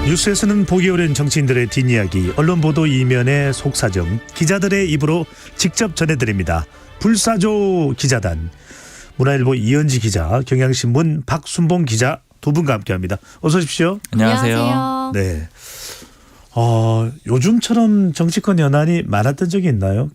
뉴스에서는 보기 어려운 정치인들의 뒷이야기, 언론 보도 이면의 속사정, 기자들의 입으로 직접 전해드립니다. 불사조 기자단, 문화일보 이현지 기자, 경향신문 박순봉 기자 두 분과 함께합니다. 어서 오십시오. 안녕하세요. 네. 요즘처럼 정치권 연한이 많았던 적이 있나요?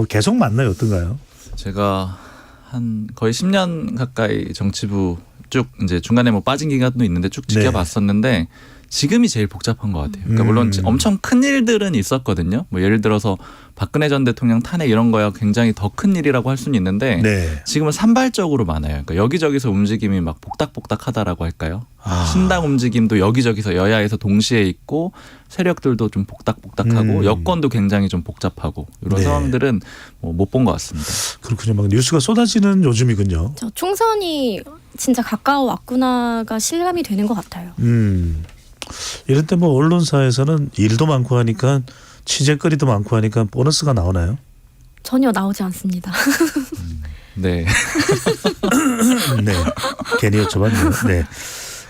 계속 많나요? 어떤가요? 제가 한 거의 10년 가까이 정치부 쭉 이제 중간에 빠진 기간도 있는데 쭉 지켜봤었는데 지금이 제일 복잡한 것 같아요. 그러니까 물론 엄청 큰 일들은 있었거든요. 예를 들어서 박근혜 전 대통령 탄핵 이런 거야 굉장히 더 큰 일이라고 할 수는 있는데 지금은 산발적으로 많아요. 그러니까 여기저기서 움직임이 막 복닥복닥하다라고 할까요? 신당 움직임도 여기저기서 여야에서 동시에 있고 세력들도 좀 복닥복닥하고 여권도 굉장히 좀 복잡하고 이런 상황들은 못 본 것 같습니다. 그렇군요. 막 뉴스가 쏟아지는 요즘이군요. 총선이 진짜 가까워 왔구나가 실감이 되는 것 같아요. 이런 때 언론사에서는 일도 많고 하니까 취재거리도 많고 하니까 보너스가 나오나요? 전혀 나오지 않습니다. 네. 네. 괜히 여쭤봤네요. 네.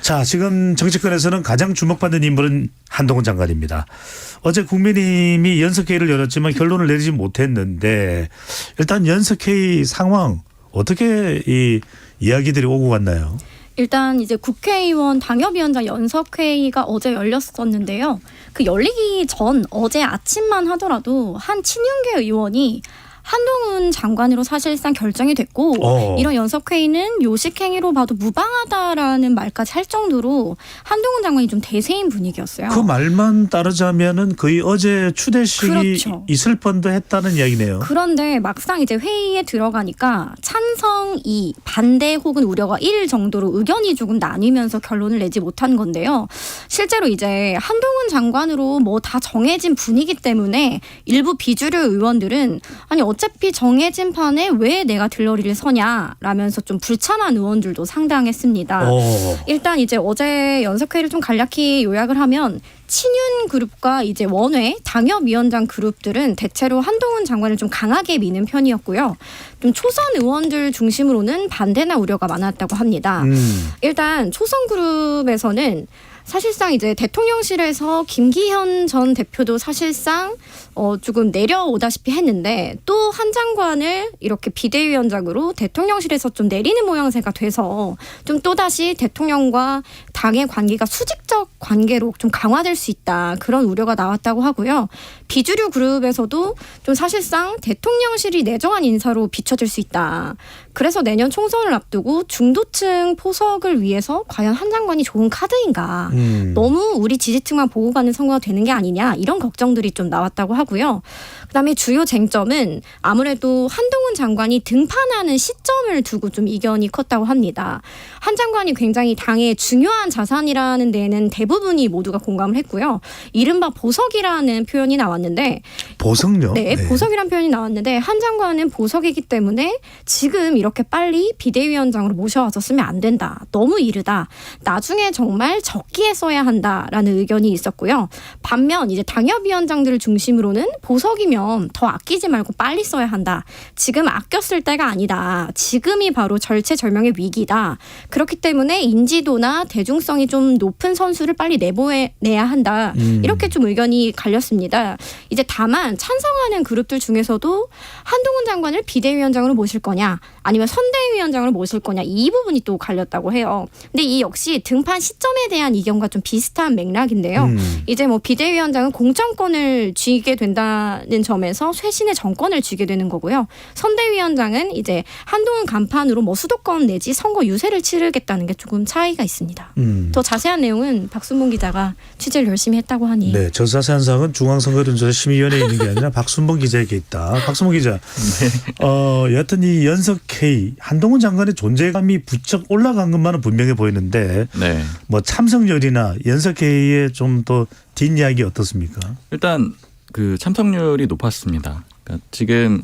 자, 지금 정치권에서는 가장 주목받는 인물은 한동훈 장관입니다. 어제 국민의힘이 연석회의를 열었지만 결론을 내리지 못했는데 일단 연석회의 상황 어떻게 이 이야기들이 오고 갔나요? 일단 이제 국회의원 당협위원장 연석회의가 어제 열렸었는데요. 그 열리기 전 어제 아침만 하더라도 한 친윤계 의원이 한동훈 장관으로 사실상 결정이 됐고 이런 연석회의는 요식행위로 봐도 무방하다라는 말까지 할 정도로 한동훈 장관이 좀 대세인 분위기였어요. 그 말만 따르자면은 거의 어제 추대식이 있을 뻔도 했다는 이야기네요. 그런데 막상 이제 회의에 들어가니까 찬성 2, 반대 혹은 우려가 1 정도로 의견이 조금 나뉘면서 결론을 내지 못한 건데요. 실제로 이제 한동훈 장관으로 다 정해진 분위기 때문에 일부 비주류 의원들은 아니 어차피 정해진 판에 왜 내가 들러리를 서냐라면서 좀 불참한 의원들도 상당했습니다. 일단 이제 어제 연석회의를 좀 간략히 요약을 하면 친윤 그룹과 이제 원외 당협위원장 그룹들은 대체로 한동훈 장관을 좀 강하게 미는 편이었고요. 좀 초선 의원들 중심으로는 반대나 우려가 많았다고 합니다. 일단 초선 그룹에서는 사실상 이제 대통령실에서 김기현 전 대표도 사실상 조금 내려오다시피 했는데 또 한 장관을 이렇게 비대위원장으로 대통령실에서 좀 내리는 모양새가 돼서 좀 또다시 대통령과 당의 관계가 수직적 관계로 좀 강화될 수 있다. 그런 우려가 나왔다고 하고요. 비주류 그룹에서도 좀 사실상 대통령실이 내정한 인사로 비춰질 수 있다. 그래서 내년 총선을 앞두고 중도층 포석을 위해서 과연 한 장관이 좋은 카드인가. 너무 우리 지지층만 보고 가는 선거가 되는 게 아니냐. 이런 걱정들이 좀 나왔다고 하고요. 그다음에 주요 쟁점은 아무래도 한동훈 장관이 등판하는 시점을 두고 좀 이견이 컸다고 합니다. 한 장관이 굉장히 당의 중요한 자산이라는 데에는 대부분이 모두가 공감을 했고요. 이른바 보석이라는 표현이 나왔는데 보석요? 네, 보석이라는 표현이 나왔는데 한 장관은 보석이기 때문에 지금 이렇게 빨리 비대위원장으로 모셔왔었으면 안 된다. 너무 이르다. 나중에 정말 적기에 써야 한다라는 의견이 있었고요. 반면 이제 당협위원장들을 중심으로는 보석이면 더 아끼지 말고 빨리 써야 한다. 지금 아껴 쓸 때가 아니다. 지금이 바로 절체절명의 위기다. 그렇기 때문에 인지도나 대중성이 좀 높은 선수를 빨리 내보내야 한다. 이렇게 좀 의견이 갈렸습니다. 이제 다만 찬성하는 그룹들 중에서도 한동훈 장관을 비대위원장으로 모실 거냐 아니면 선대위원장으로 모실 거냐 이 부분이 또 갈렸다고 해요. 근데 이 역시 등판 시점에 대한 이견과 좀 비슷한 맥락인데요. 이제 비대위원장은 공천권을 쥐게 된다는 점에서 쇄신의 정권을 쥐게 되는 거고요. 선대위원장은 이제 한동훈 간판으로 수도권 내지 선거 유세를 치르겠다는 게 조금 차이가 있습니다. 더 자세한 내용은 박순봉 기자가 취재를 열심히 했다고 하니. 네, 저 자세한 사항은 중앙선거론조사심의위원회에 있는 게 아니라 박순봉 기자에게 있다. 박순봉 기자. 여하튼 이 연석회의 한동훈 장관의 존재감이 부쩍 올라간 것만은 분명해 보이는데 참석률이나 연석회의의 좀 더 뒷이야기 어떻습니까? 일단 그 참석률이 높았습니다. 그러니까 지금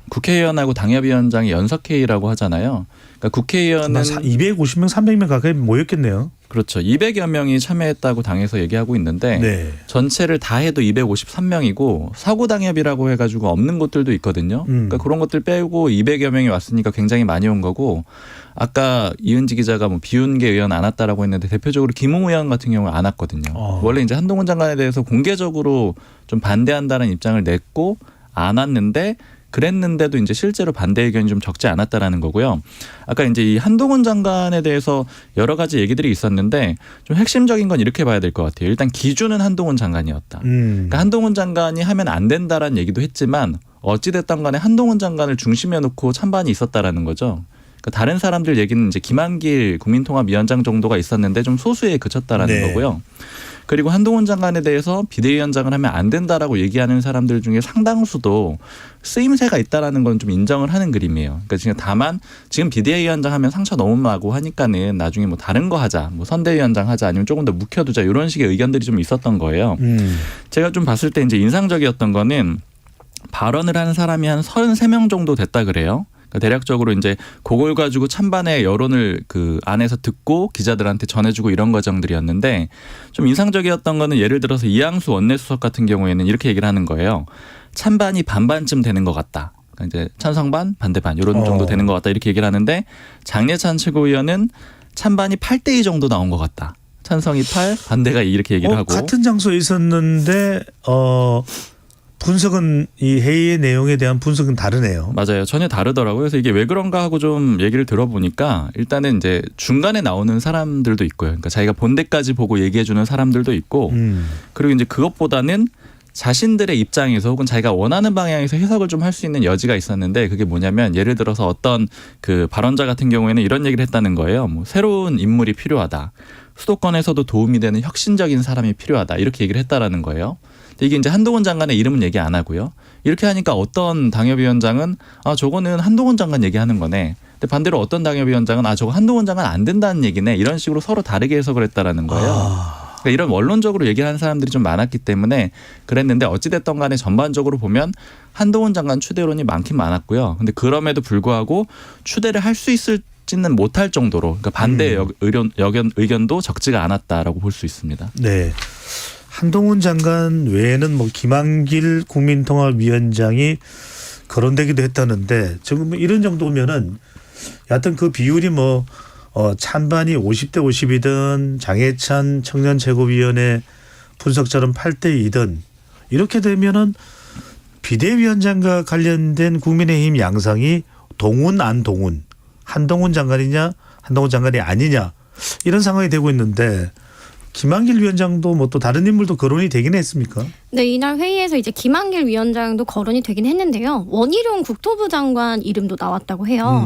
국회의원하고 당협위원장이 연석회의라고 하잖아요. 그러니까 그러니까 국회의원은 250명, 300명 가까이 모였겠네요. 그렇죠. 200여 명이 참여했다고 당에서 얘기하고 있는데 네. 전체를 다 해도 253명이고 사고당협이라고 해가지고 없는 곳들도 있거든요. 그러니까 그런 것들 빼고 200여 명이 왔으니까 굉장히 많이 온 거고 아까 이은지 기자가 뭐 비운계 의원 안 왔다라고 했는데 대표적으로 김웅 의원 같은 경우는 안 왔거든요. 원래 이제 한동훈 장관에 대해서 공개적으로 좀 반대한다는 입장을 냈고 안 왔는데 그랬는데도 이제 실제로 반대 의견이 좀 적지 않았다라는 거고요. 아까 이제 이 한동훈 장관에 대해서 여러 가지 얘기들이 있었는데 좀 핵심적인 건 이렇게 봐야 될 것 같아요. 일단 기준은 한동훈 장관이었다. 그러니까 한동훈 장관이 하면 안 된다라는 얘기도 했지만 어찌됐든 간에 한동훈 장관을 중심에 놓고 찬반이 있었다라는 거죠. 그러니까 다른 사람들 얘기는 이제 김한길 국민통합위원장 정도가 있었는데 좀 소수에 그쳤다라는 네. 거고요. 그리고 한동훈 장관에 대해서 비대위원장을 하면 안 된다라고 얘기하는 사람들 중에 상당수도 쓰임새가 있다라는 건 좀 인정을 하는 그림이에요. 그러니까 지금 다만 지금 비대위원장 하면 상처 너무 나고 하니까는 나중에 뭐 다른 거 하자, 뭐 선대위원장 하자, 아니면 조금 더 묵혀두자 이런 식의 의견들이 좀 있었던 거예요. 제가 좀 봤을 때 이제 인상적이었던 거는 발언을 하는 사람이 한 33명 정도 됐다 그래요. 대략적으로 이제 그걸 가지고 찬반의 여론을 그 안에서 듣고 기자들한테 전해주고 이런 과정들이었는데 좀 인상적이었던 거는 예를 들어서 이항수 원내수석 같은 경우에는 이렇게 얘기를 하는 거예요. 찬반이 반반쯤 되는 것 같다. 그러니까 이제 찬성 반, 반대 반 이런 정도 되는 것 같다 이렇게 얘기를 하는데 장례찬 최고위원은 찬반이 8대2 정도 나온 것 같다. 찬성이 8, 반대가 2 이렇게 얘기를 하고. 같은 장소에 있었는데 분석은 이 회의의 내용에 대한 분석은 다르네요. 맞아요. 전혀 다르더라고요. 그래서 이게 왜 그런가 하고 좀 얘기를 들어보니까 일단은 이제 중간에 나오는 사람들도 있고요. 그러니까 자기가 본 데까지 보고 얘기해 주는 사람들도 있고 그리고 이제 그것보다는 자신들의 입장에서 혹은 자기가 원하는 방향에서 해석을 좀 할 수 있는 여지가 있었는데 그게 뭐냐면 예를 들어서 어떤 그 발언자 같은 경우에는 이런 얘기를 했다는 거예요. 뭐 새로운 인물이 필요하다. 수도권에서도 도움이 되는 혁신적인 사람이 필요하다. 이렇게 얘기를 했다라는 거예요. 이게 이제 한동훈 장관의 이름은 얘기 안 하고요. 이렇게 하니까 어떤 당협위원장은 아 저거는 한동훈 장관 얘기하는 거네. 근데 반대로 어떤 당협위원장은 아 저거 한동훈 장관 안 된다는 얘기네. 이런 식으로 서로 다르게 해석을 했다라는 거예요. 그러니까 이런 원론적으로 얘기하는 사람들이 좀 많았기 때문에 그랬는데 어찌됐든 간에 전반적으로 보면 한동훈 장관 추대론이 많긴 많았고요. 근데 그럼에도 불구하고 추대를 할 수 있을지는 못할 정도로 그러니까 반대 의견도 적지가 않았다라고 볼 수 있습니다. 네. 한동훈 장관 외에는 뭐 김한길 국민통합위원장이 거론되기도 했다는데 지금 이런 정도면은 여하튼 그 비율이 뭐 찬반이 50대 50이든 장해찬 청년 최고위원회 분석처럼 8대 2든 이렇게 되면은 비대위원장과 관련된 국민의힘 양상이 동훈 안동훈 한동훈 장관이냐 한동훈 장관이 아니냐 이런 상황이 되고 있는데 김한길 위원장도 뭐 또 다른 인물도 거론이 되긴 했습니까? 네, 이날 회의에서 이제 김한길 위원장도 거론이 되긴 했는데요. 원희룡 국토부 장관 이름도 나왔다고 해요.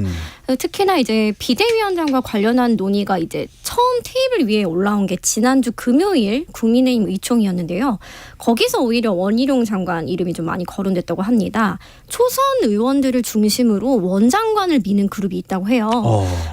특히나 이제 비대위원장과 관련한 논의가 이제 처음 테이블 위에 올라온 게 지난주 금요일 국민의힘 의총이었는데요. 거기서 오히려 원희룡 장관 이름이 좀 많이 거론됐다고 합니다. 초선 의원들을 중심으로 원 장관을 미는 그룹이 있다고 해요.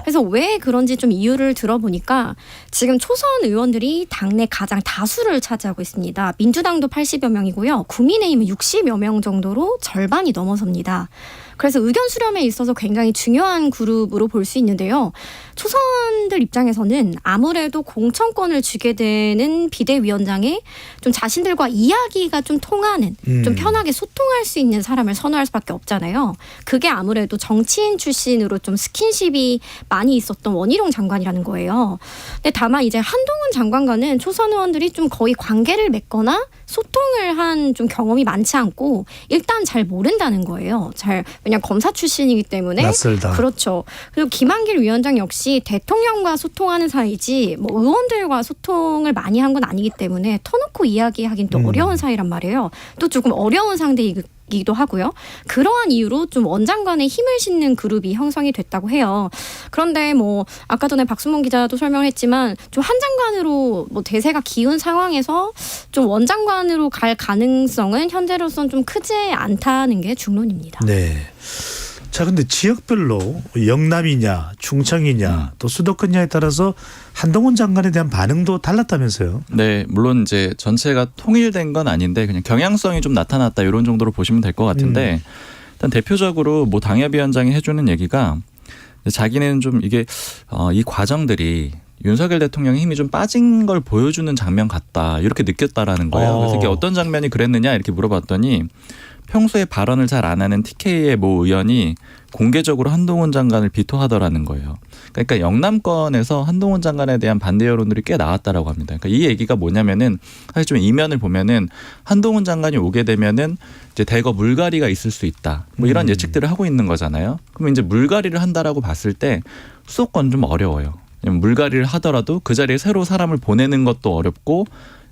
그래서 왜 그런지 좀 이유를 들어보니까 지금 초선 의원들이 당내 가장 다수를 차지하고 있습니다. 민주당도 80여 명이고요. 국민의힘은 60여 명 정도로 절반이 넘어섭니다. 그래서 의견 수렴에 있어서 굉장히 중요한 그룹으로 볼 수 있는데요. 초선들 입장에서는 아무래도 공천권을 주게 되는 비대위원장에 좀 자신들과 이야기가 좀 통하는 좀 편하게 소통할 수 있는 사람을 선호할 수밖에 없잖아요. 그게 아무래도 정치인 출신으로 좀 스킨십이 많이 있었던 원희룡 장관이라는 거예요. 근데 다만 이제 한동훈 장관과는 초선 의원들이 좀 거의 관계를 맺거나 소통을 한 좀 경험이 많지 않고 일단 잘 모른다는 거예요. 왜냐하면 검사 출신이기 때문에 낯설다. 그렇죠. 그리고 김한길 위원장 역시 대통령과 소통하는 사이지 뭐 의원들과 소통을 많이 한 건 아니기 때문에 터놓고 이야기하긴 또 어려운 사이란 말이에요. 또 조금 어려운 상대이기도 하고요. 그러한 이유로 좀 원장관의 힘을 싣는 그룹이 형성이 됐다고 해요. 그런데 뭐 아까 전에 박순봉 기자도 설명했지만 좀 한 장관으로 뭐 대세가 기운 상황에서 좀 원장관으로 갈 가능성은 현재로서는 좀 크지 않다는 게 중론입니다. 네. 자, 근데 지역별로 영남이냐, 충청이냐, 또 수도권냐에 따라서 한동훈 장관에 대한 반응도 달랐다면서요? 네, 물론 이제 전체가 통일된 건 아닌데 그냥 경향성이 좀 나타났다 이런 정도로 보시면 될 것 같은데 일단 대표적으로 뭐 당협위원장이 해주는 얘기가 자기는 좀 이게 이 과정들이 윤석열 대통령의 힘이 좀 빠진 걸 보여주는 장면 같다 이렇게 느꼈다라는 거예요. 그래서 이게 어떤 장면이 그랬느냐 이렇게 물어봤더니 평소에 발언을 잘 안 하는 TK의 모 의원이 공개적으로 한동훈 장관을 비토하더라는 거예요. 그러니까 영남권에서 한동훈 장관에 대한 반대 여론들이 꽤 나왔다라고 합니다. 그러니까 이 얘기가 뭐냐면은 사실 좀 이면을 보면은 한동훈 장관이 오게 되면은 이제 대거 물갈이가 있을 수 있다. 뭐 이런 예측들을 하고 있는 거잖아요. 그러면 이제 물갈이를 한다라고 봤을 때 수도권 좀 어려워요. 물갈이를 하더라도 그 자리에 새로 사람을 보내는 것도 어렵고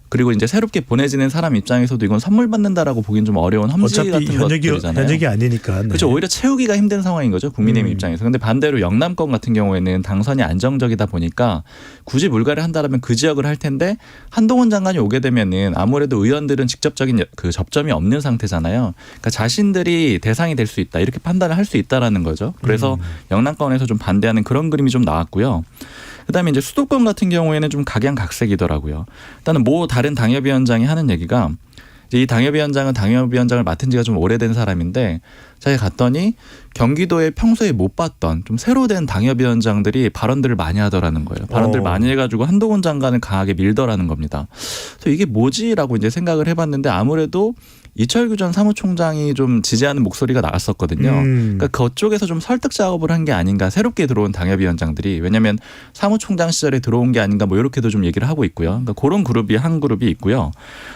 그리고 이제 새롭게 보내지는 사람 입장에서도 이건 선물 받는다라고 보기엔 좀 어려운 험지 같은 것들이잖아요. 현역이 아니니까. 네. 그렇죠. 오히려 채우기가 힘든 상황인 거죠. 국민의힘 입장에서. 근데 반대로 영남권 같은 경우에는 당선이 안정적이다 보니까 굳이 물갈이를 한다라면 그 지역을 할 텐데 한동훈 장관이 오게 되면은 아무래도 의원들은 직접적인 그 접점이 없는 상태잖아요. 그러니까 자신들이 대상이 될 수 있다. 이렇게 판단을 할 수 있다라는 거죠. 그래서 영남권에서 좀 반대하는 그런 그림이 좀 나왔고요. 그다음에 이제 수도권 같은 경우에는 좀 각양각색이더라고요. 일단은 모 다른 당협위원장이 하는 얘기가 이제 이 당협위원장은 당협위원장을 맡은 지가 좀 오래된 사람인데 자기가 갔더니 경기도에 평소에 못 봤던 좀 새로 된 당협위원장들이 발언들을 많이 하더라는 거예요. 발언들 많이 해가지고 한동훈 장관을 강하게 밀더라는 겁니다. 그래서 이게 뭐지라고 이제 생각을 해봤는데 아무래도 이철규 전 사무총장이 좀 지지하는 목소리가 나왔었거든요. 그러니까 그쪽에서 좀 설득 작업을 한 게 아닌가 새롭게 들어온 당협위원장들이 왜냐하면 사무총장 시절에 들어온 게 아닌가 뭐 이렇게도 좀 얘기를 하고 있고요. 그러니까 그런 그룹이 한 그룹이 있고요.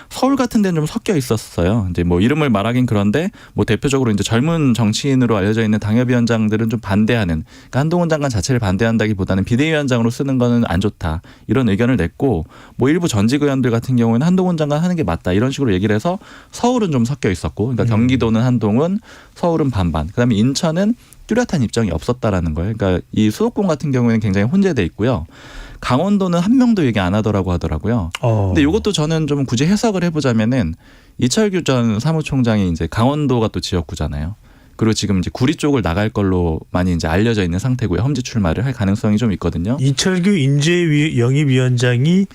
서울 같은 데는 좀 섞여 있었어요. 이제 뭐 이름을 말하긴 그런데 뭐 대표적으로 이제 젊은 정치인으로 알려져 있는 당협위원장들은 좀 반대하는 그러니까 한동훈 장관 자체를 반대한다기보다는 비대위원장으로 쓰는 거는 안 좋다 이런 의견을 냈고 뭐 일부 전직 의원들 같은 경우에는 한동훈 장관 하는 게 맞다 이런 식으로 얘기를 해서 서울은 좀 섞여 있었고 그러니까 경기도는 한동훈 서울은 반반 그다음에 인천은 뚜렷한 입장이 없었다라는 거예요. 그러니까 이 수도권 같은 경우에는 굉장히 혼재돼 있고요. 강원도는 한 명도 얘기 안 하더라고 하더라고요. 근데 이것도 저는 좀 굳이 해석을 해보자면은 이철규 전 사무총장이 이제 강원도가 또 지역구잖아요. 그리고 지금 이제 구리 쪽을 나갈 걸로 많이 이제 알려져 있는 상태고요. 험지 출마를 할 가능성이 좀 있거든요. 이철규 인재영입위원장이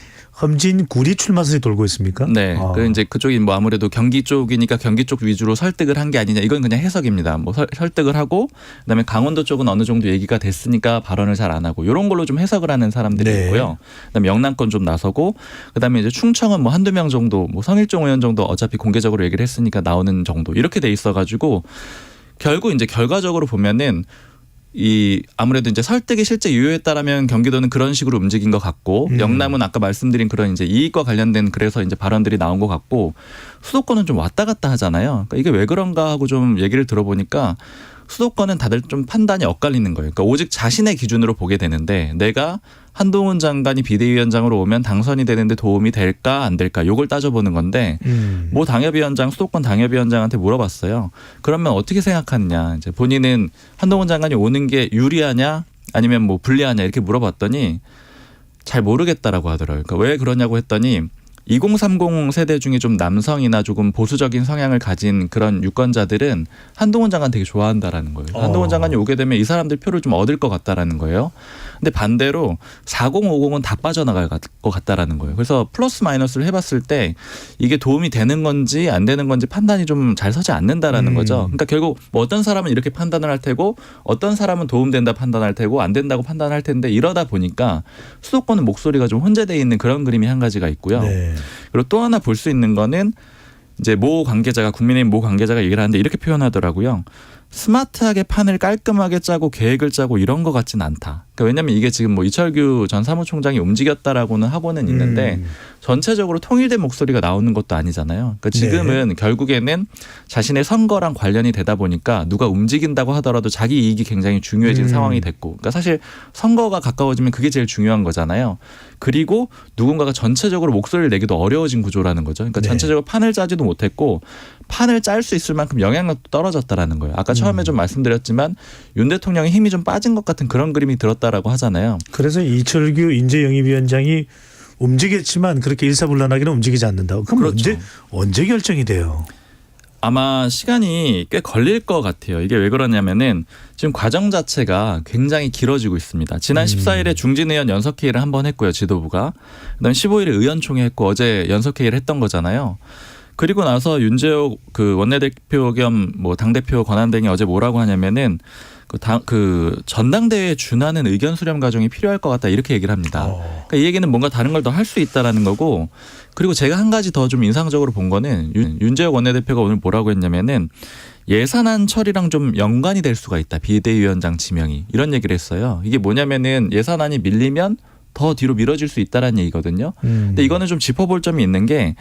험진 구리 출마설이 돌고 있습니까? 네. 그 이제 그쪽이 뭐 아무래도 경기 쪽이니까 경기 쪽 위주로 설득을 한 게 아니냐. 이건 그냥 해석입니다. 뭐 설득을 하고 그다음에 강원도 쪽은 어느 정도 얘기가 됐으니까 발언을 잘 안 하고 이런 걸로 좀 해석을 하는 사람들이 네. 있고요. 그다음에 영남권 좀 나서고 그다음에 이제 충청은 뭐 한두 명 정도 뭐 성일종 의원 정도 어차피 공개적으로 얘기를 했으니까 나오는 정도 이렇게 돼 있어 가지고 결국 이제 결과적으로 보면은 이 아무래도 이제 설득이 실제 유효했다라면 경기도는 그런 식으로 움직인 것 같고 영남은 아까 말씀드린 그런 이제 이익과 관련된 그래서 이제 발언들이 나온 것 같고 수도권은 좀 왔다 갔다 하잖아요. 그러니까 이게 왜 그런가 하고 좀 얘기를 들어보니까 수도권은 다들 좀 판단이 엇갈리는 거예요. 그러니까 오직 자신의 기준으로 보게 되는데 내가 한동훈 장관이 비대위원장으로 오면 당선이 되는데 도움이 될까 안 될까 요걸 따져보는 건데 모 당협위원장 수도권 당협위원장한테 물어봤어요. 그러면 어떻게 생각하느냐. 이제 본인은 한동훈 장관이 오는 게 유리하냐 아니면 뭐 불리하냐 이렇게 물어봤더니 잘 모르겠다라고 하더라고요. 그러니까 왜 그러냐고 했더니 2030 세대 중에 좀 남성이나 조금 보수적인 성향을 가진 그런 유권자들은 한동훈 장관 되게 좋아한다라는 거예요. 한동훈 장관이 오게 되면 이 사람들 표를 좀 얻을 것 같다라는 거예요. 근데 반대로 4050은 다 빠져나갈 것 같다라는 거예요. 그래서 플러스 마이너스를 해봤을 때 이게 도움이 되는 건지 안 되는 건지 판단이 좀 잘 서지 않는다라는 거죠. 그러니까 결국 뭐 어떤 사람은 이렇게 판단을 할 테고 어떤 사람은 도움된다 판단할 테고 안 된다고 판단할 텐데 이러다 보니까 수도권은 목소리가 좀 혼재되어 있는 그런 그림이 한 가지가 있고요. 네. 그리고 또 하나 볼 수 있는 거는 이제 모 관계자가 국민의힘 모 관계자가 얘기를 하는데 이렇게 표현하더라고요. 스마트하게 판을 깔끔하게 짜고 계획을 짜고 이런 것 같진 않다. 그러니까 왜냐하면 이게 지금 뭐 이철규 전 사무총장이 움직였다라고는 하고는 있는데 전체적으로 통일된 목소리가 나오는 것도 아니잖아요. 그러니까 지금은 네. 결국에는 자신의 선거랑 관련이 되다 보니까 누가 움직인다고 하더라도 자기 이익이 굉장히 중요해진 상황이 됐고 그러니까 사실 선거가 가까워지면 그게 제일 중요한 거잖아요. 그리고 누군가가 전체적으로 목소리를 내기도 어려워진 구조라는 거죠. 그러니까 네. 전체적으로 판을 짜지도 못했고 판을 짤 수 있을 만큼 영향력도 떨어졌다라는 거예요. 아까 처음에 좀 말씀드렸지만 윤 대통령의 힘이 좀 빠진 것 같은 그런 그림이 들었다라고 하잖아요. 그래서 이철규 인재영입위원장이 움직였지만 그렇게 일사불란하게는 움직이지 않는다고. 그럼 그렇죠. 언제 결정이 돼요? 아마 시간이 꽤 걸릴 것 같아요. 이게 왜 그러냐면은 지금 과정 자체가 굉장히 길어지고 있습니다. 지난 14일에 중진 의원 연석회의를 한번 했고요. 지도부가. 그다음에 15일에 의원총회 했고 어제 연석회의를 했던 거잖아요. 그리고 나서 윤재옥 그 원내대표 겸 뭐 당대표 권한대행이 어제 뭐라고 하냐면은 그 전당대회에 준하는 의견 수렴 과정이 필요할 것 같다 이렇게 얘기를 합니다. 그러니까 이 얘기는 뭔가 다른 걸 더 할 수 있다라는 거고 그리고 제가 한 가지 더 좀 인상적으로 본 거는 윤재옥 원내대표가 오늘 뭐라고 했냐면은 예산안 처리랑 좀 연관이 될 수가 있다. 비대위원장 지명이 이런 얘기를 했어요. 이게 뭐냐면은 예산안이 밀리면 더 뒤로 미뤄질 수 있다라는 얘기거든요. 근데 이거는 좀 짚어볼 점이 있는 게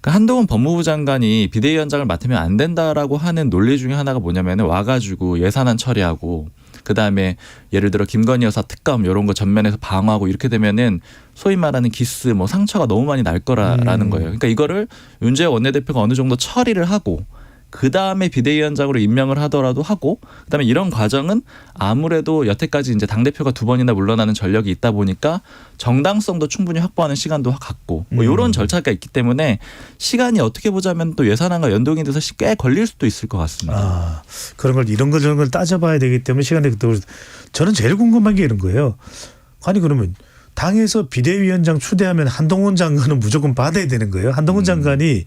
한동훈 법무부 장관이 비대위원장을 맡으면 안 된다라고 하는 논리 중에 하나가 뭐냐면은 와가지고 예산안 처리하고 그다음에 예를 들어 김건희 여사 특검 이런 거 전면에서 방어하고 이렇게 되면은 소위 말하는 기스 뭐 상처가 너무 많이 날 거라는 거예요. 그러니까 이거를 윤재호 원내대표가 어느 정도 처리를 하고 그다음에 비대위원장으로 임명을 하더라도 하고 그다음에 이런 과정은 아무래도 여태까지 이제 당대표가 2번이나 물러나는 전력이 있다 보니까 정당성도 충분히 확보하는 시간도 갖고 뭐 이런 절차가 있기 때문에 시간이 어떻게 보자면 또 예산안과 연동이 돼서 꽤 걸릴 수도 있을 것 같습니다. 아, 그런 걸 이런 걸 저런 걸 따져봐야 되기 때문에 시간이 그때 저는 제일 궁금한 게 이런 거예요. 아니 그러면 당에서 비대위원장 추대하면 한동훈 장관은 무조건 받아야 되는 거예요. 한동훈 장관이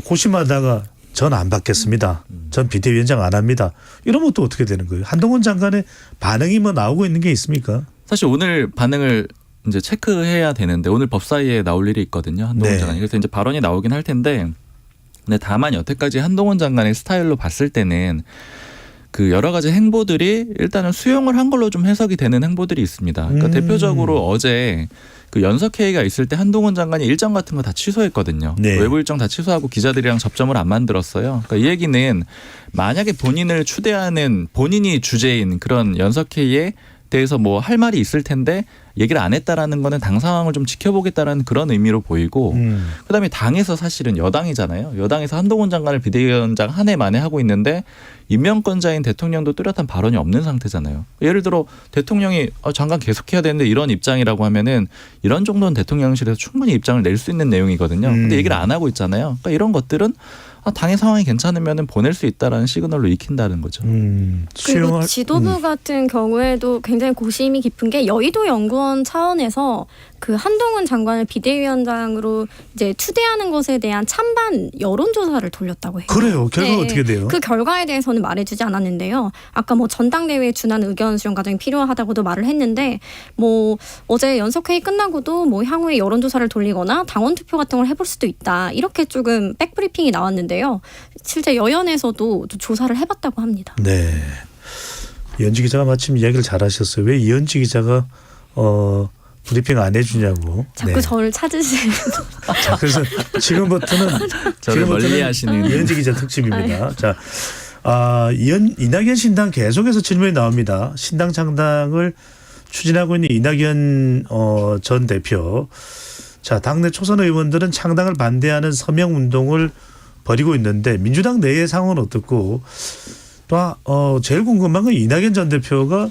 고심하다가 전 안 받겠습니다. 전 비대위원장 안 합니다. 이러면 또 어떻게 되는 거예요? 한동훈 장관의 반응이 뭐 나오고 있는 게 있습니까? 사실 오늘 반응을 이제 체크해야 되는데 오늘 법사위에 나올 일이 있거든요. 한동훈 네. 장관이. 그래서 이제 발언이 나오긴 할 텐데 근데 다만 여태까지 한동훈 장관의 스타일로 봤을 때는 그 여러 가지 행보들이 일단은 수용을 한 걸로 좀 해석이 되는 행보들이 있습니다. 그러니까 대표적으로 어제 그 연석회의가 있을 때 한동훈 장관이 일정 같은 거 다 취소했거든요. 네. 외부 일정 다 취소하고 기자들이랑 접점을 안 만들었어요. 그러니까 이 얘기는 만약에 본인을 추대하는 본인이 주제인 그런 연석회의에 대해서 뭐 할 말이 있을 텐데 얘기를 안 했다라는 거는 당 상황을 좀 지켜보겠다라는 그런 의미로 보이고 그다음에 당에서 사실은 여당이잖아요. 여당에서 한동훈 장관을 비대위원장 한 해 만에 하고 있는데 임명권자인 대통령도 뚜렷한 발언이 없는 상태잖아요. 예를 들어 대통령이 장관 계속해야 되는데 이런 입장이라고 하면은 이런 정도는 대통령실에서 충분히 입장을 낼 수 있는 내용이거든요. 근데 얘기를 안 하고 있잖아요. 그러니까 이런 것들은 당의 상황이 괜찮으면 보낼 수 있다라는 시그널로 익힌다는 거죠. 그리고 지도부 같은 경우에도 굉장히 고심이 깊은 게 여의도 연구원 차원에서 그 한동훈 장관을 비대위원장으로 이제 추대하는 것에 대한 찬반 여론조사를 돌렸다고 해요. 그래요. 결과가 어떻게 돼요? 그 결과에 대해서는 말해주지 않았는데요. 아까 뭐 전당대회에 준하는 의견 수렴 과정이 필요하다고도 말을 했는데 뭐 어제 연석회의 끝나고도 뭐 향후에 여론조사를 돌리거나 당원 투표 같은 걸 해볼 수도 있다. 이렇게 조금 백브리핑이 나왔는데요. 실제 여연에서도 조사를 해봤다고 합니다. 네. 이현지 기자가 마침 이야기를 잘하셨어요. 왜 이현지 기자가 브리핑 안 해주냐고. 자꾸 네. 저를 찾으시는. 자, 그래서 지금부터는 저를 멀리하시는 이현지 기자 특집입니다. 자, 이낙연 신당 계속해서 질문이 나옵니다. 신당 창당을 추진하고 있는 이낙연 전 대표. 자, 당내 초선 의원들은 창당을 반대하는 서명 운동을 벌이고 있는데 민주당 내의 상황은 어떻고 또 제일 궁금한 건 이낙연 전 대표가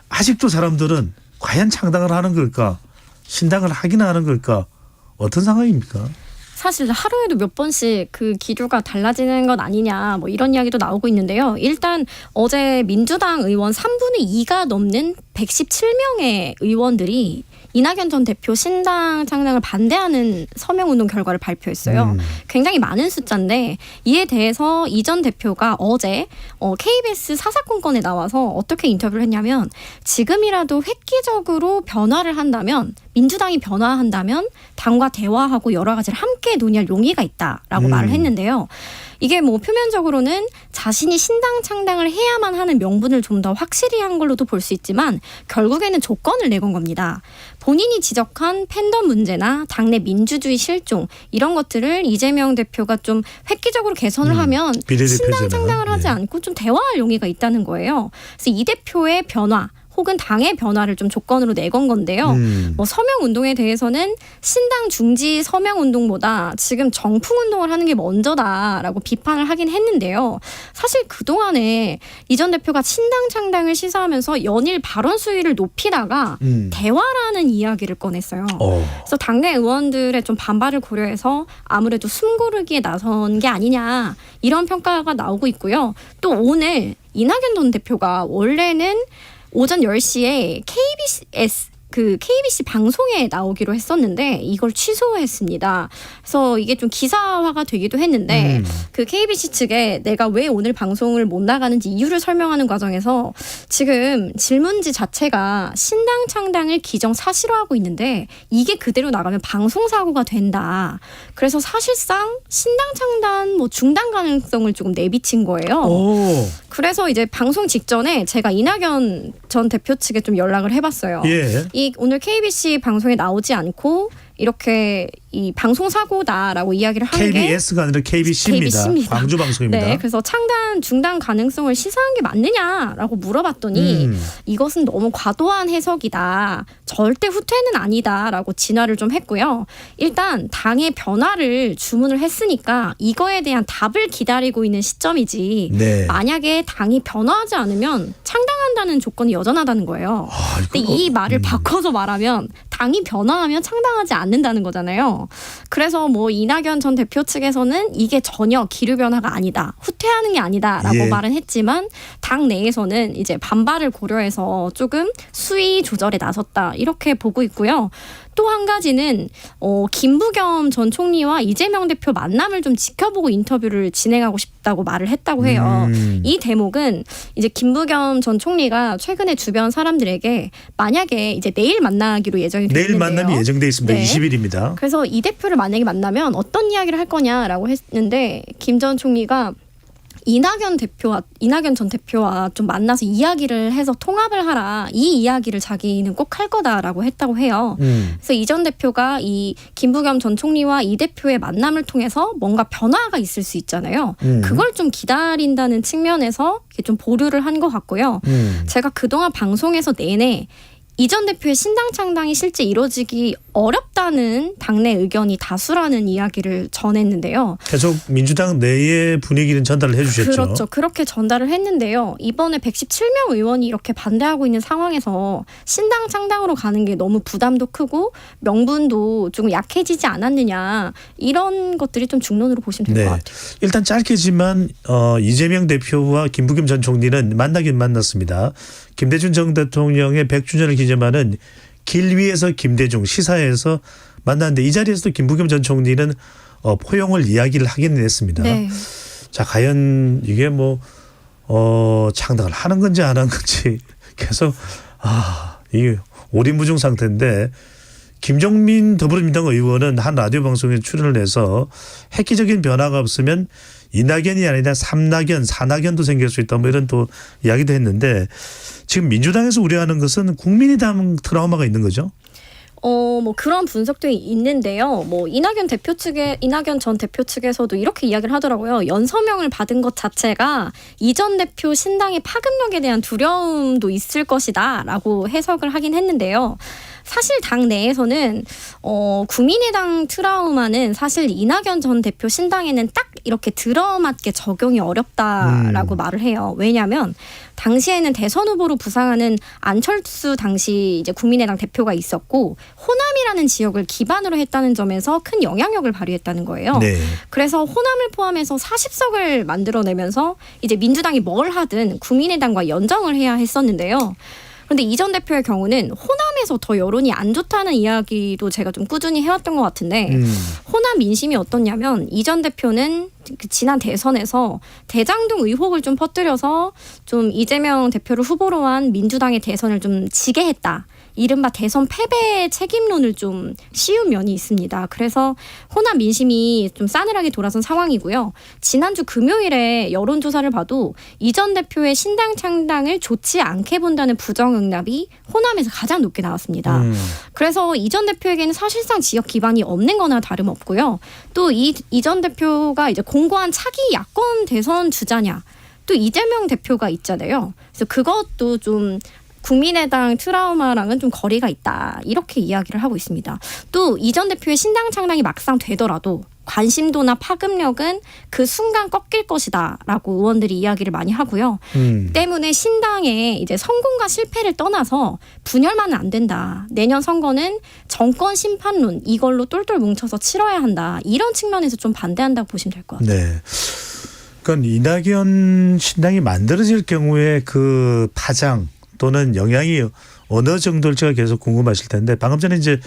아직도 사람들은 과연 창당을 하는 걸까? 신당을 하긴 하는 걸까? 어떤 상황입니까? 사실 하루에도 몇 번씩 그 기류가 달라지는 것 아니냐 뭐 이런 이야기도 나오고 있는데요. 일단 어제 민주당 의원 3분의 2가 넘는 117명의 의원들이 이낙연 전 대표 신당 창당을 반대하는 서명운동 결과를 발표했어요. 굉장히 많은 숫자인데 이에 대해서 이 전 대표가 어제 KBS 사사건건에 나와서 어떻게 인터뷰를 했냐면 지금이라도 획기적으로 변화를 한다면 민주당이 변화한다면 당과 대화하고 여러 가지를 함께 논의할 용의가 있다라고 말을 했는데요. 이게 뭐 표면적으로는 자신이 신당 창당을 해야만 하는 명분을 좀 더 확실히 한 걸로도 볼 수 있지만 결국에는 조건을 내건 겁니다. 본인이 지적한 팬덤 문제나 당내 민주주의 실종 이런 것들을 이재명 대표가 좀 획기적으로 개선을 하면 신당 창당을 하지 않고 좀 대화할 용의가 있다는 거예요. 그래서 이 대표의 변화 혹은 당의 변화를 좀 조건으로 내건 건데요. 뭐 서명 운동에 대해서는 신당 중지 서명 운동보다 지금 정풍 운동을 하는 게 먼저다라고 비판을 하긴 했는데요. 사실 그동안에 이 전 대표가 신당 창당을 시사하면서 연일 발언 수위를 높이다가 대화라는 이야기를 꺼냈어요. 그래서 당내 의원들의 좀 반발을 고려해서 아무래도 숨고르기에 나선 게 아니냐 이런 평가가 나오고 있고요. 또 오늘 이낙연 전 대표가 원래는 오전 10시에 KBS 그 KBC 방송에 나오기로 했었는데 이걸 취소했습니다. 그래서 이게 좀 기사화가 되기도 했는데 그 KBC 측에 내가 왜 오늘 방송을 못 나가는지 이유를 설명하는 과정에서 지금 질문지 자체가 신당 창당을 기정사실화하고 있는데 이게 그대로 나가면 방송사고가 된다. 그래서 사실상 신당 창당 뭐 중단 가능성을 조금 내비친 거예요. 오. 그래서 이제 방송 직전에 제가 이낙연 전 대표 측에 좀 연락을 해봤어요. 예. 이 오늘 KBC 방송에 나오지 않고 이렇게 이 방송 사고다라고 이야기를 하는 게 KBS가 아니라 KBC입니다. KBC입니다. 광주 방송입니다. 네, 그래서 창단 중단 가능성을 시사한 게 맞느냐라고 물어봤더니 이것은 너무 과도한 해석이다. 절대 후퇴는 아니다라고 진화를 좀 했고요. 일단 당의 변화를 주문을 했으니까 이거에 대한 답을 기다리고 있는 시점이지. 네. 만약에 당이 변화하지 않으면 창당한다는 조건이 여전하다는 거예요. 근데 이 말을 바꿔서 말하면 당이 변화하면 창당하지 않는다는 거잖아요. 그래서 뭐 이낙연 전 대표 측에서는 이게 전혀 기류 변화가 아니다. 후퇴하는 게 아니다라고 예. 말은 했지만 당 내에서는 이제 반발을 고려해서 조금 수위 조절에 나섰다. 이렇게 보고 있고요. 또 한 가지는 김부겸 전 총리와 이재명 대표 만남을 좀 지켜보고 인터뷰를 진행하고 싶다고 말을 했다고 해요. 이 대목은 이제 김부겸 전 총리가 최근에 주변 사람들에게 만약에 이제 내일 만나기로 예정이 되어 내일 있는데요. 만남이 예정돼 있습니다. 네. 20일입니다. 그래서 이 대표를 만약에 만나면 어떤 이야기를 할 거냐라고 했는데 김 전 총리가 이낙연 전 대표와 좀 만나서 이야기를 해서 통합을 하라. 이 이야기를 자기는 꼭 할 거다라고 했다고 해요. 그래서 이 전 대표가 이 김부겸 전 총리와 이 대표의 만남을 통해서 뭔가 변화가 있을 수 있잖아요. 그걸 좀 기다린다는 측면에서 좀 보류를 한 것 같고요. 제가 그동안 방송에서 내내 이 전 대표의 신당 창당이 실제 이루어지기 어렵다는 당내 의견이 다수라는 이야기를 전했는데요. 계속 민주당 내의 분위기는 전달을 해주셨죠. 그렇죠. 그렇게 전달을 했는데요. 이번에 117명 의원이 이렇게 반대하고 있는 상황에서 신당 창당으로 가는 게 너무 부담도 크고 명분도 조금 약해지지 않았느냐. 이런 것들이 좀 중론으로 보시면 될 것 같아요. 일단 짧게지만 이재명 대표와 김부겸 전 총리는 만나긴 만났습니다. 김대중 전 대통령의 100주년을 기념하는 길 위에서 김대중 시사회에서 만났는데 이 자리에서도 김부겸 전 총리는 포용을 이야기를 하긴 했습니다. 네. 자, 과연 이게 뭐 창당을 하는 건지 안 하는 건지 계속 이게 오리무중 상태인데 김종민 더불어민주당 의원은 한 라디오 방송에 출연을 해서 획기적인 변화가 없으면 이낙연이 아니라 삼낙연, 사낙연도 생길 수 있다 뭐 이런 또 이야기도 했는데 지금 민주당에서 우려하는 것은 국민의당 트라우마가 있는 거죠? 뭐 그런 분석도 있는데요. 뭐 이낙연 전 대표 측에서도 이렇게 이야기를 하더라고요. 연서명을 받은 것 자체가 이 전 대표 신당의 파급력에 대한 두려움도 있을 것이다라고 해석을 하긴 했는데요. 사실 당 내에서는 국민의당 트라우마는 사실 이낙연 전 대표 신당에는 딱 이렇게 들어맞게 적용이 어렵다라고 말을 해요. 왜냐하면 당시에는 대선 후보로 부상하는 안철수 당시 이제 국민의당 대표가 있었고 호남이라는 지역을 기반으로 했다는 점에서 큰 영향력을 발휘했다는 거예요. 네. 그래서 호남을 포함해서 40석을 만들어내면서 이제 민주당이 뭘 하든 국민의당과 연정을 해야 했었는데요. 그런데 이 전 대표의 경우는 호남에서 더 여론이 안 좋다는 이야기도 제가 좀 꾸준히 해왔던 것 같은데 호남 민심이 어떻냐면 이 전 대표는 지난 대선에서 대장동 의혹을 좀 퍼뜨려서 좀 이재명 대표를 후보로 한 민주당의 대선을 좀 지게 했다. 이른바 대선 패배의 책임론을 좀 씌운 면이 있습니다. 그래서 호남 민심이 좀 싸늘하게 돌아선 상황이고요. 지난주 금요일에 여론조사를 봐도 이 전 대표의 신당 창당을 좋지 않게 본다는 부정응답이 호남에서 가장 높게 나왔습니다. 그래서 이 전 대표에게는 사실상 지역 기반이 없는 거나 다름없고요. 또 이 전 대표가 이제 공고한 차기 야권 대선 주자냐. 또 이재명 대표가 있잖아요. 그래서 그것도 좀 국민의당 트라우마랑은 좀 거리가 있다. 이렇게 이야기를 하고 있습니다. 또 이 전 대표의 신당 창당이 막상 되더라도 관심도나 파급력은 그 순간 꺾일 것이다 라고 의원들이 이야기를 많이 하고요. 때문에 신당의 이제 성공과 실패를 떠나서 분열만은 안 된다. 내년 선거는 정권 심판론 이걸로 똘똘 뭉쳐서 치러야 한다. 이런 측면에서 좀 반대한다고 보시면 될 것 같아요. 네. 그러니까 이낙연 신당이 만들어질 경우에 그 파장 또는 영향이 어느 정도일지가 계속 궁금하실 텐데 방금 전에 이제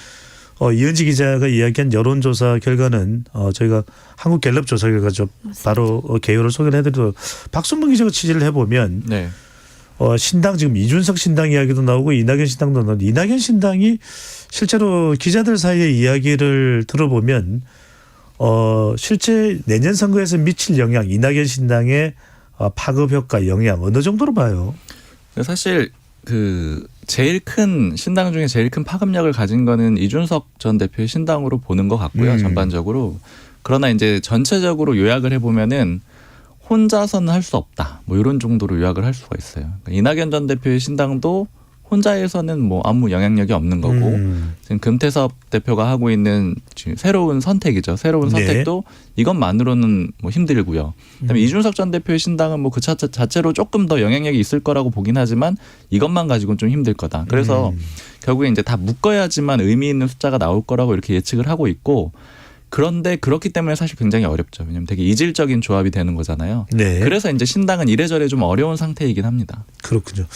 이은지 기자가 이야기한 여론조사 결과는 저희가 한국갤럽 조사 결과 좀 바로 개요를 소개를 해드리도록 박순봉 기자가 취재를 해보면 네. 신당 지금 이준석 신당 이야기도 나오고 이낙연 신당도 나오고 이낙연 신당이 실제로 기자들 사이의 이야기를 들어보면 실제 내년 선거에서 미칠 영향 이낙연 신당의 파급 효과 영향 어느 정도로 봐요? 사실 그 제일 큰 신당 중에 제일 큰 파급력을 가진 거는 이준석 전 대표의 신당으로 보는 것 같고요. 전반적으로. 그러나 이제 전체적으로 요약을 해보면은 혼자서는 할 수 없다. 뭐 이런 정도로 요약을 할 수가 있어요. 그러니까 이낙연 전 대표의 신당도 혼자에서는 뭐 아무 영향력이 없는 거고 지금 금태섭 대표가 하고 있는 지금 새로운 선택이죠. 새로운 선택도 이것만으로는 뭐 힘들고요. 그다음에 이준석 전 대표의 신당은 뭐 그 자체로 조금 더 영향력이 있을 거라고 보긴 하지만 이것만 가지고는 좀 힘들 거다. 그래서 결국에 이제 다 묶어야지만 의미 있는 숫자가 나올 거라고 이렇게 예측을 하고 있고 그런데 그렇기 때문에 사실 굉장히 어렵죠. 왜냐하면 되게 이질적인 조합이 되는 거잖아요. 네. 그래서 이제 신당은 이래저래 좀 어려운 상태이긴 합니다. 그렇군요.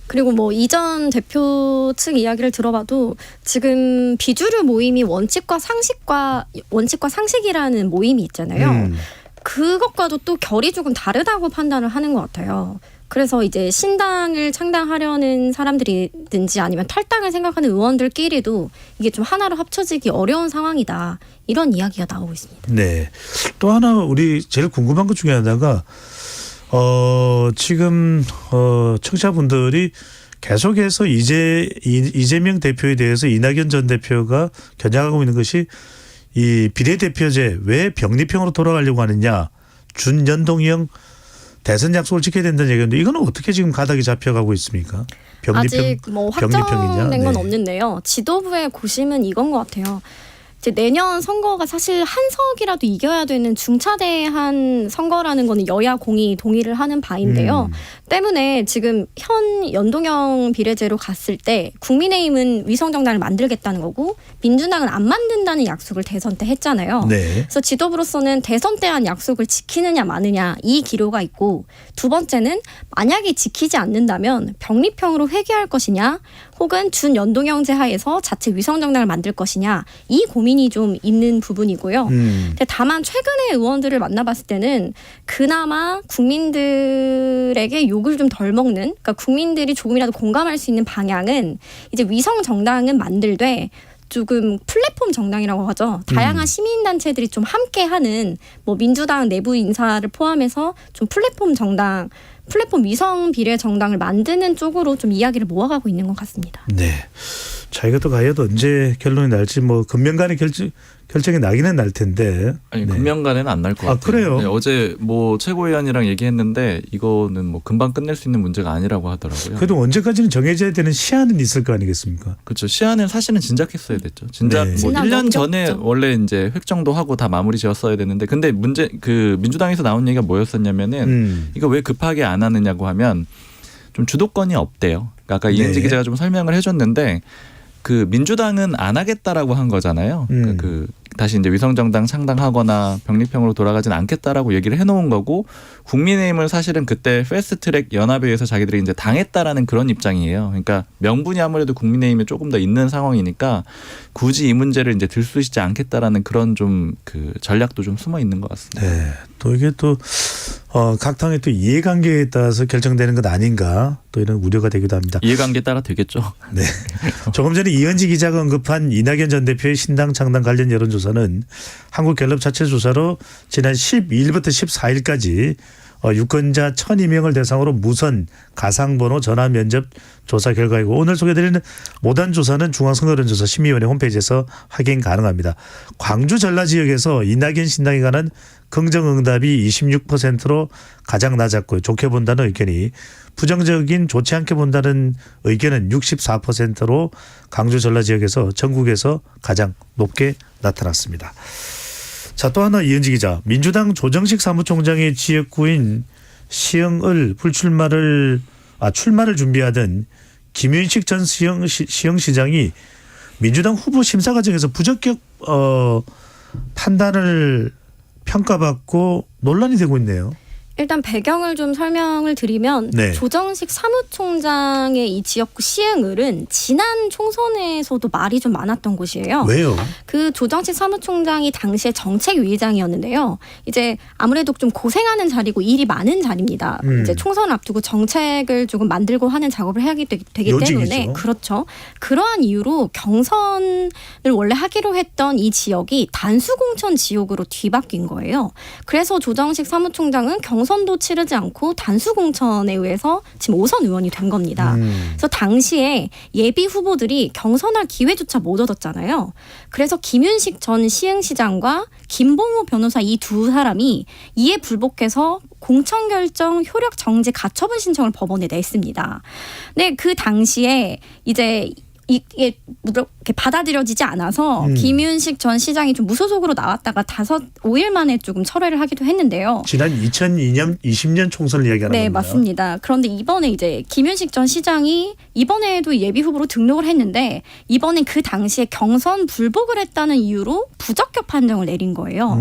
그리고 뭐 이전 대표 측 이야기를 들어봐도 지금 비주류 모임이 원칙과 상식이라는 모임이 있잖아요. 그것과도 또 결이 조금 다르다고 판단을 하는 것 같아요. 그래서 이제 신당을 창당하려는 사람들이든지 아니면 탈당을 생각하는 의원들끼리도 이게 좀 하나로 합쳐지기 어려운 상황이다. 이런 이야기가 나오고 있습니다. 네. 또 하나 우리 제일 궁금한 것 중에 하나가 지금 청취자분들이 계속해서 이재명 대표에 대해서 이낙연 전 대표가 겨냥하고 있는 것이 이 비례대표제 왜 병립형으로 돌아가려고 하느냐 준연동형 대선 약속을 지켜야 된다는 얘기인데 이거는 어떻게 지금 가닥이 잡혀가고 있습니까? 아직 뭐 확정된 건 네. 없는데요. 지도부의 고심은 이건 것 같아요. 이제 내년 선거가 사실 한 석이라도 이겨야 되는 중차대한 선거라는 거는 여야 공이 동의를 하는 바인데요. 때문에 지금 현 연동형 비례제로 갔을 때 국민의힘은 위성정당을 만들겠다는 거고 민주당은 안 만든다는 약속을 대선 때 했잖아요. 네. 그래서 지도부로서는 대선 때 한 약속을 지키느냐 마느냐 이 기로가 있고 두 번째는 만약에 지키지 않는다면 병립형으로 회귀할 것이냐 혹은 준연동형제 하에서 자체 위성정당을 만들 것이냐 이 고민이 좀 있는 부분이고요. 근데 다만 최근에 의원들을 만나봤을 때는 그나마 국민들에게 욕을 좀 덜 먹는 그러니까 국민들이 조금이라도 공감할 수 있는 방향은 이제 위성정당은 만들되 조금 플랫폼 정당이라고 하죠. 다양한 시민단체들이 좀 함께하는 뭐 민주당 내부 인사를 포함해서 좀 플랫폼 정당, 플랫폼 위성 비례 정당을 만드는 쪽으로 좀 이야기를 모아가고 있는 것 같습니다. 네. 자 이것도 과연 언제 결론이 날지 뭐 금명간에 결정이 나기는 날 텐데. 아니 네. 금년간에는 안 날 것 같아요. 그래요? 네, 어제 뭐 최고위원이랑 얘기했는데 이거는 뭐 금방 끝낼 수 있는 문제가 아니라고 하더라고요. 그래도 언제까지는 정해져야 되는 시한은 있을 거 아니겠습니까? 그렇죠. 시한은 사실은 진작했어야 됐죠. 진작 네. 뭐 진작 1년 전에 넘겼죠. 원래 이제 획정도 하고 다 마무리 지었어야 되는데 근데 문제 그 민주당에서 나온 얘기가 뭐였었냐면은 이거 왜 급하게 안 하느냐고 하면 좀 주도권이 없대요. 그러니까 아까 이은지 기자가 좀 설명을 해줬는데 그 민주당은 안 하겠다라고 한 거잖아요. 그러니까 그 다시 이제 위성정당 창당하거나 병립형으로 돌아가진 않겠다라고 얘기를 해놓은 거고 국민의힘은 사실은 그때 패스트트랙 연합에 의해서 자기들이 이제 당했다라는 그런 입장이에요. 그러니까 명분이 아무래도 국민의힘에 조금 더 있는 상황이니까 굳이 이 문제를 이제 들쑤시지 않겠다라는 그런 좀 그 전략도 좀 숨어 있는 것 같습니다. 네. 또 이게 또 각 당의 또 이해관계에 따라서 결정되는 것 아닌가 또 이런 우려가 되기도 합니다. 이해관계에 따라 되겠죠. 네. 조금 전에 이은지 기자가 언급한 이낙연 전 대표의 신당 창당 관련 여론조사는 한국갤럽 자체 조사로 지난 12일부터 14일까지 유권자 1,002명을 대상으로 무선 가상번호 전화 면접 조사 결과이고 오늘 소개드리는 모단 조사는 중앙선거여론조사 심의위원회 홈페이지에서 확인 가능합니다. 광주 전라 지역에서 이낙연 신당에 관한 긍정응답이 26%로 가장 낮았고 좋게 본다는 의견이 부정적인 좋지 않게 본다는 의견은 64%로 광주 전라 지역에서 전국에서 가장 높게 나타났습니다. 자, 또 하나 이은지 기자. 민주당 조정식 사무총장의 지역구인 시흥을 출마를 준비하던 김윤식 전 시흥시장이 민주당 후보 심사 과정에서 부적격 판단을 평가받고 논란이 되고 있네요. 일단 배경을 좀 설명을 드리면 네. 조정식 사무총장의 이 지역구 시흥을은 지난 총선에서도 말이 좀 많았던 곳이에요. 왜요? 그 조정식 사무총장이 당시에 정책위의장이었는데요. 이제 아무래도 좀 고생하는 자리고 일이 많은 자리입니다. 이제 총선을 앞두고 정책을 조금 만들고 하는 작업을 해야 되기 요직이죠. 때문에 그렇죠. 그러한 이유로 경선을 원래 하기로 했던 이 지역이 단수공천 지역으로 뒤바뀐 거예요. 그래서 조정식 사무총장은 경선도 치르지 않고 단수공천에 의해서 지금 5선 의원이 된 겁니다. 그래서 당시에 예비 후보들이 경선할 기회조차 못 얻었잖아요. 그래서 김윤식 전 시흥시장과 김봉호 변호사 이 두 사람이 이에 불복해서 공천결정 효력 정지 가처분 신청을 법원에 냈습니다. 근데 그 당시에 이제 이게 이렇게 받아들여지지 않아서 김윤식 전 시장이 좀 무소속으로 나왔다가 5일 만에 조금 철회를 하기도 했는데요. 지난 2002년 20년 총선을 이야기하는 네, 겁니다. 맞습니다. 그런데 이번에 이제 김윤식 전 시장이 이번에도 예비 후보로 등록을 했는데 이번엔 그 당시에 경선 불복을 했다는 이유로 부적격 판정을 내린 거예요.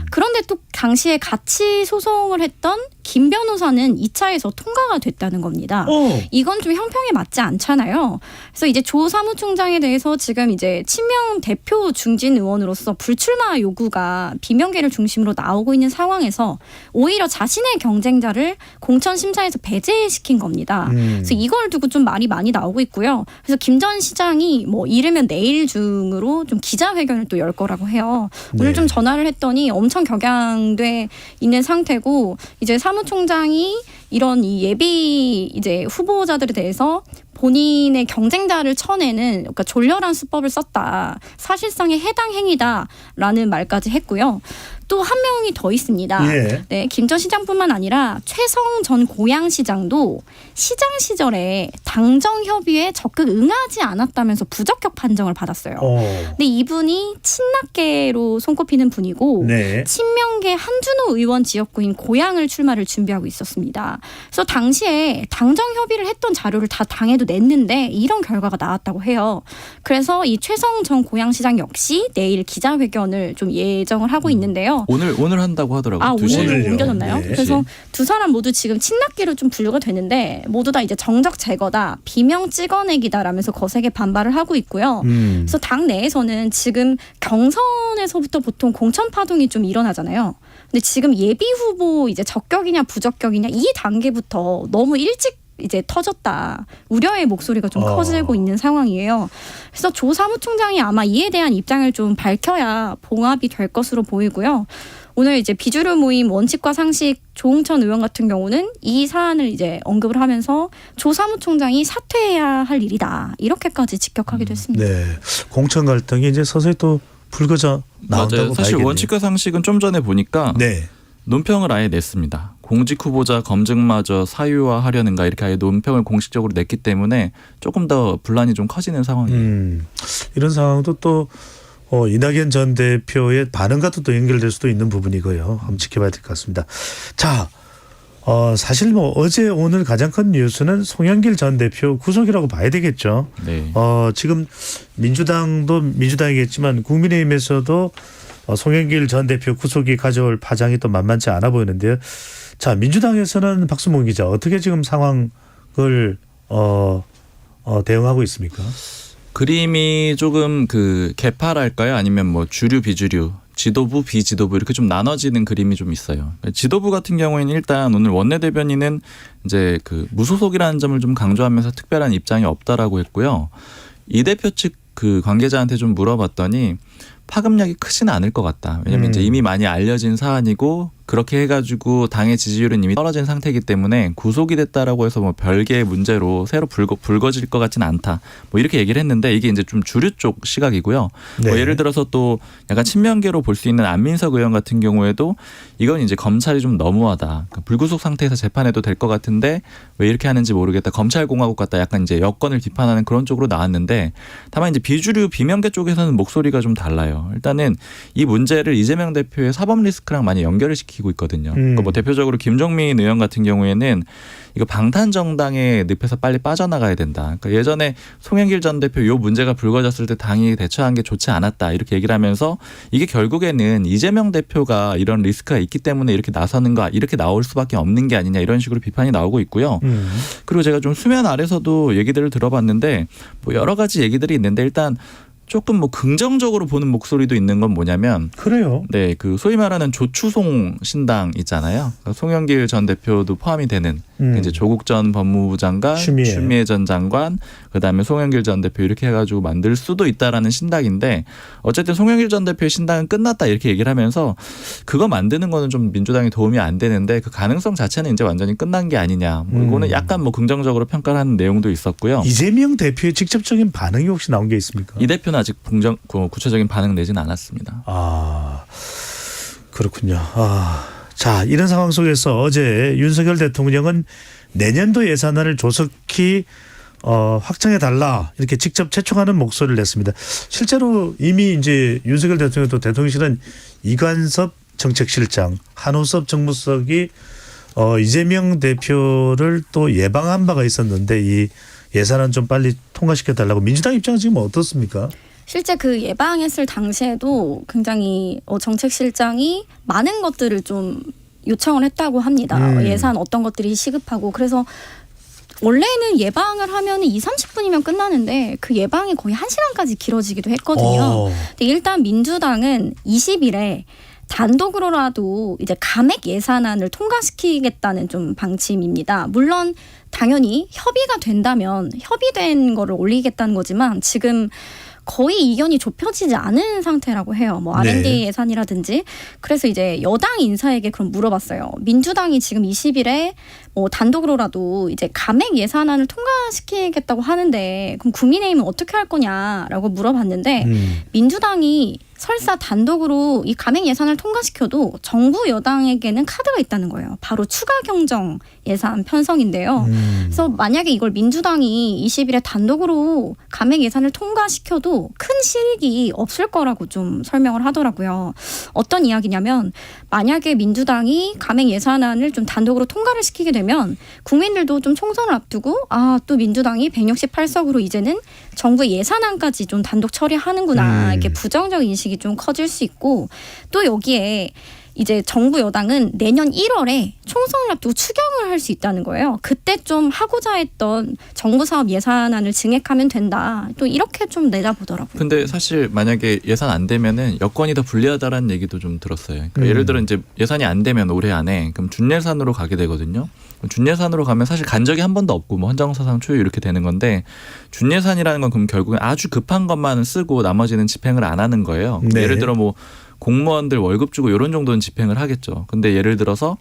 그런데 또 당시에 같이 소송을 했던 김 변호사는 2차에서 통과가 됐다는 겁니다. 이건 좀 형평에 맞지 않잖아요. 그래서 이제 조 사무총장에 대해서 지금 이제 친명 대표 중진 의원으로서 불출마 요구가 비명계를 중심으로 나오고 있는 상황에서 오히려 자신의 경쟁자를 공천 심사에서 배제시킨 겁니다. 그래서 이걸 두고 좀 말이 많이 나오고 있고요. 그래서 김 전 시장이 뭐 이르면 내일 중으로 좀 기자회견을 또 열 거라고 해요. 오늘 네. 좀 전화를 했더니 엄청 격양돼 있는 상태고 이제 사무총장이 이런 이 예비 이제 후보자들에 대해서 본인의 경쟁자를 쳐내는 그러니까 졸렬한 수법을 썼다. 사실상의 해당 행위다라는 말까지 했고요. 또 한 명이 더 있습니다. 예. 네, 김 전 시장뿐만 아니라 최성 전 고양시장도 시장 시절에 당정 협의에 적극 응하지 않았다면서 부적격 판정을 받았어요. 근데 이분이 친낙계로 손꼽히는 분이고 네. 친명계 한준호 의원 지역구인 고양을 출마를 준비하고 있었습니다. 그래서 당시에 당정 협의를 했던 자료를 다 당에도 냈는데 이런 결과가 나왔다고 해요. 그래서 이 최성 전 고양시장 역시 내일 기자회견을 좀 예정을 하고 있는데요. 오늘 한다고 하더라고요. 아, 2시에. 오늘 오늘요? 옮겨졌나요? 네. 그래서 두 사람 모두 지금 친낙계로 좀 분류가 되는데 모두 다 이제 정적 제거다, 비명 찍어내기다라면서 거세게 반발을 하고 있고요. 그래서 당 내에서는 지금 경선에서부터 보통 공천 파동이 좀 일어나잖아요. 근데 지금 예비 후보 이제 적격이냐 부적격이냐 이 단계부터 너무 일찍 이제 터졌다. 우려의 목소리가 좀 커지고 있는 상황이에요. 그래서 조 사무총장이 아마 이에 대한 입장을 좀 밝혀야 봉합이 될 것으로 보이고요. 오늘 이제 비주류 모임 원칙과 상식 조홍천 의원 같은 경우는 이 사안을 이제 언급을 하면서 조 사무총장이 사퇴해야 할 일이다. 이렇게까지 직격하기도 했습니다. 네. 공천 갈등이 이제 서서히 또 불거져 나온다고 맞아요. 사실 봐야겠네요. 원칙과 상식은 좀 전에 보니까 네. 논평을 아예 냈습니다. 공직 후보자 검증마저 사유화하려는가 이렇게 아예 논평을 공식적으로 냈기 때문에 조금 더 분란이 좀 커지는 상황이에요. 이런 상황도 또 이낙연 전 대표의 반응과도 또 연결될 수도 있는 부분이고요. 한번 지켜봐야 될 것 같습니다. 자, 사실 뭐 어제 오늘 가장 큰 뉴스는 송영길 전 대표 구속이라고 봐야 되겠죠. 네. 지금 민주당도 민주당이겠지만 국민의힘에서도 송영길 전 대표 구속이 가져올 파장이 또 만만치 않아 보이는데요. 자, 민주당에서는 박수몽 기자 어떻게 지금 상황을 대응하고 있습니까? 그림이 조금 그 개파랄까요? 아니면 뭐 주류 비주류, 지도부 비지도부 이렇게 좀 나눠지는 그림이 좀 있어요. 지도부 같은 경우에는 일단 오늘 원내대변인은 이제 그 무소속이라는 점을 좀 강조하면서 특별한 입장이 없다라고 했고요. 이 대표 측 그 관계자한테 좀 물어봤더니 파급력이 크지는 않을 것 같다. 왜냐하면 이제 이미 많이 알려진 사안이고 그렇게 해가지고 당의 지지율은 이미 떨어진 상태이기 때문에 구속이 됐다라고 해서 뭐 별개의 문제로 새로 불거질 것 같지는 않다. 뭐 이렇게 얘기를 했는데 이게 이제 좀 주류 쪽 시각이고요. 네. 뭐 예를 들어서 또 약간 친명계로 볼 수 있는 안민석 의원 같은 경우에도 이건 이제 검찰이 좀 너무하다. 그러니까 불구속 상태에서 재판해도 될 것 같은데 왜 이렇게 하는지 모르겠다. 검찰공화국 같다. 약간 이제 여권을 비판하는 그런 쪽으로 나왔는데 다만 이제 비주류 비명계 쪽에서는 목소리가 좀 달라요. 같아요. 일단은 이 문제를 이재명 대표의 사법 리스크랑 많이 연결을 시키고 있거든요. 그러니까 뭐 대표적으로 김종민 의원 같은 경우에는 이거 방탄정당의 늪에서 빨리 빠져나가야 된다. 그러니까 예전에 송영길 전 대표 요 문제가 불거졌을 때 당이 대처한 게 좋지 않았다 이렇게 얘기를 하면서 이게 결국에는 이재명 대표가 이런 리스크가 있기 때문에 이렇게 나서는가 이렇게 나올 수밖에 없는 게 아니냐 이런 식으로 비판이 나오고 있고요. 그리고 제가 좀 수면 아래서도 얘기들을 들어봤는데 뭐 여러 가지 얘기들이 있는데 일단 조금 뭐 긍정적으로 보는 목소리도 있는 건 뭐냐면 그래요. 네, 그 소위 말하는 조추송 신당 있잖아요. 그러니까 송영길 전 대표도 포함이 되는 이제 조국 전 법무부 장관, 추미애 전 장관, 그다음에 송영길 전 대표 이렇게 해가지고 만들 수도 있다라는 신당인데 어쨌든 송영길 전 대표의 신당은 끝났다 이렇게 얘기를 하면서 그거 만드는 거는 좀 민주당에 도움이 안 되는데 그 가능성 자체는 이제 완전히 끝난 게 아니냐. 뭐 이거는 약간 뭐 긍정적으로 평가를 하는 내용도 있었고요. 이재명 대표의 직접적인 반응이 혹시 나온 게 있습니까? 이 대표는 아직 구체적인 반응 내지는 않았습니다. 아, 그렇군요. 자, 이런 상황 속에서 어제 윤석열 대통령은 내년도 예산안을 조속히 확정해달라 이렇게 직접 채촉하는 목소리를 냈습니다. 실제로 이미 이제 윤석열 대통령도 대통령실은 이관섭 정책실장, 한우섭 정무수석이 이재명 대표를 또 예방한 바가 있었는데 이 예산안 좀 빨리 통과시켜달라고 민주당 입장은 지금 어떻습니까? 실제 그 예방했을 당시에도 굉장히 정책실장이 많은 것들을 좀 요청을 했다고 합니다. 예산 어떤 것들이 시급하고 그래서 원래는 예방을 하면 20-30분이면 끝나는데 그 예방이 거의 1시간까지 길어지기도 했거든요. 근데 일단 민주당은 20일에 단독으로라도 이제 감액 예산안을 통과시키겠다는 좀 방침입니다. 물론 당연히 협의가 된다면 협의된 거를 올리겠다는 거지만 지금 거의 이견이 좁혀지지 않은 상태라고 해요. 뭐 R&D 네. 예산이라든지. 그래서 이제 여당 인사에게 그럼 물어봤어요. 민주당이 지금 20일에 뭐 단독으로라도 이제 감액 예산안을 통과시키겠다고 하는데 그럼 국민의힘은 어떻게 할 거냐라고 물어봤는데 민주당이 설사 단독으로 이 감액 예산을 통과시켜도 정부 여당에게는 카드가 있다는 거예요. 바로 추가 경정 예산 편성인데요. 그래서 만약에 이걸 민주당이 20일에 단독으로 감액 예산을 통과시켜도 큰 실익이 없을 거라고 좀 설명을 하더라고요. 어떤 이야기냐면 만약에 민주당이 감액 예산안을 좀 단독으로 통과를 시키게 되면 국민들도 좀 총선을 앞두고 또 민주당이 168석으로 이제는 정부의 예산안까지 좀 단독 처리하는구나 이렇게 부정적 인식이 좀 커질 수 있고 또 여기에 이제 정부 여당은 내년 1월에 총선을 앞두고 추경을 할 수 있다는 거예요. 그때 좀 하고자 했던 정부 사업 예산안을 증액하면 된다. 또 이렇게 좀 내다보더라고요. 근데 사실 만약에 예산 안 되면은 여건이 더 불리하다라는 얘기도 좀 들었어요. 그러니까 예를 들어 이제 예산이 안 되면 올해 안에 그럼 준예산으로 가게 되거든요. 준예산으로 가면 사실 간 적이 한 번도 없고 뭐 헌정사상 초유 이렇게 되는 건데 준예산이라는 건 그럼 결국엔 아주 급한 것만 쓰고 나머지는 집행을 안 하는 거예요. 네. 예를 들어 뭐 공무원들 월급 주고 이런 정도는 집행을 하겠죠. 근데 예를 들어서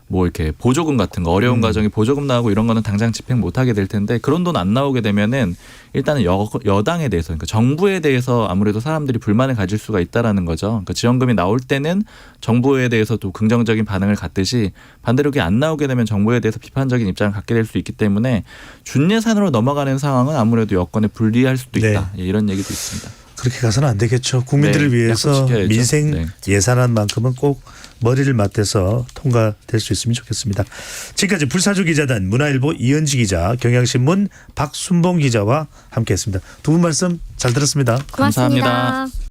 뭐 이렇게 보조금 같은 거 어려운 가정에 보조금 나오고 이런 거는 당장 집행 못 하게 될 텐데 그런 돈 안 나오게 되면은 일단은 여당에 대해서 그러니까 정부에 대해서 아무래도 사람들이 불만을 가질 수가 있다라는 거죠. 그러니까 지원금이 나올 때는 정부에 대해서도 긍정적인 반응을 갖듯이 반대로 그게 안 나오게 되면 정부에 대해서 비판적인 입장을 갖게 될 수 있기 때문에 준예산으로 넘어가는 상황은 아무래도 여건에 불리할 수도 있다. 예, 이런 얘기도 있습니다. 그렇게 가서는 안 되겠죠. 국민들을 네, 위해서 약속 지켜야죠. 민생 네. 예산안만큼은 꼭 머리를 맞대서 통과될 수 있으면 좋겠습니다. 지금까지 불사조 기자단 문화일보 이은지 기자, 경향신문 박순봉 기자와 함께했습니다. 두 분 말씀 잘 들었습니다. 고맙습니다. 감사합니다.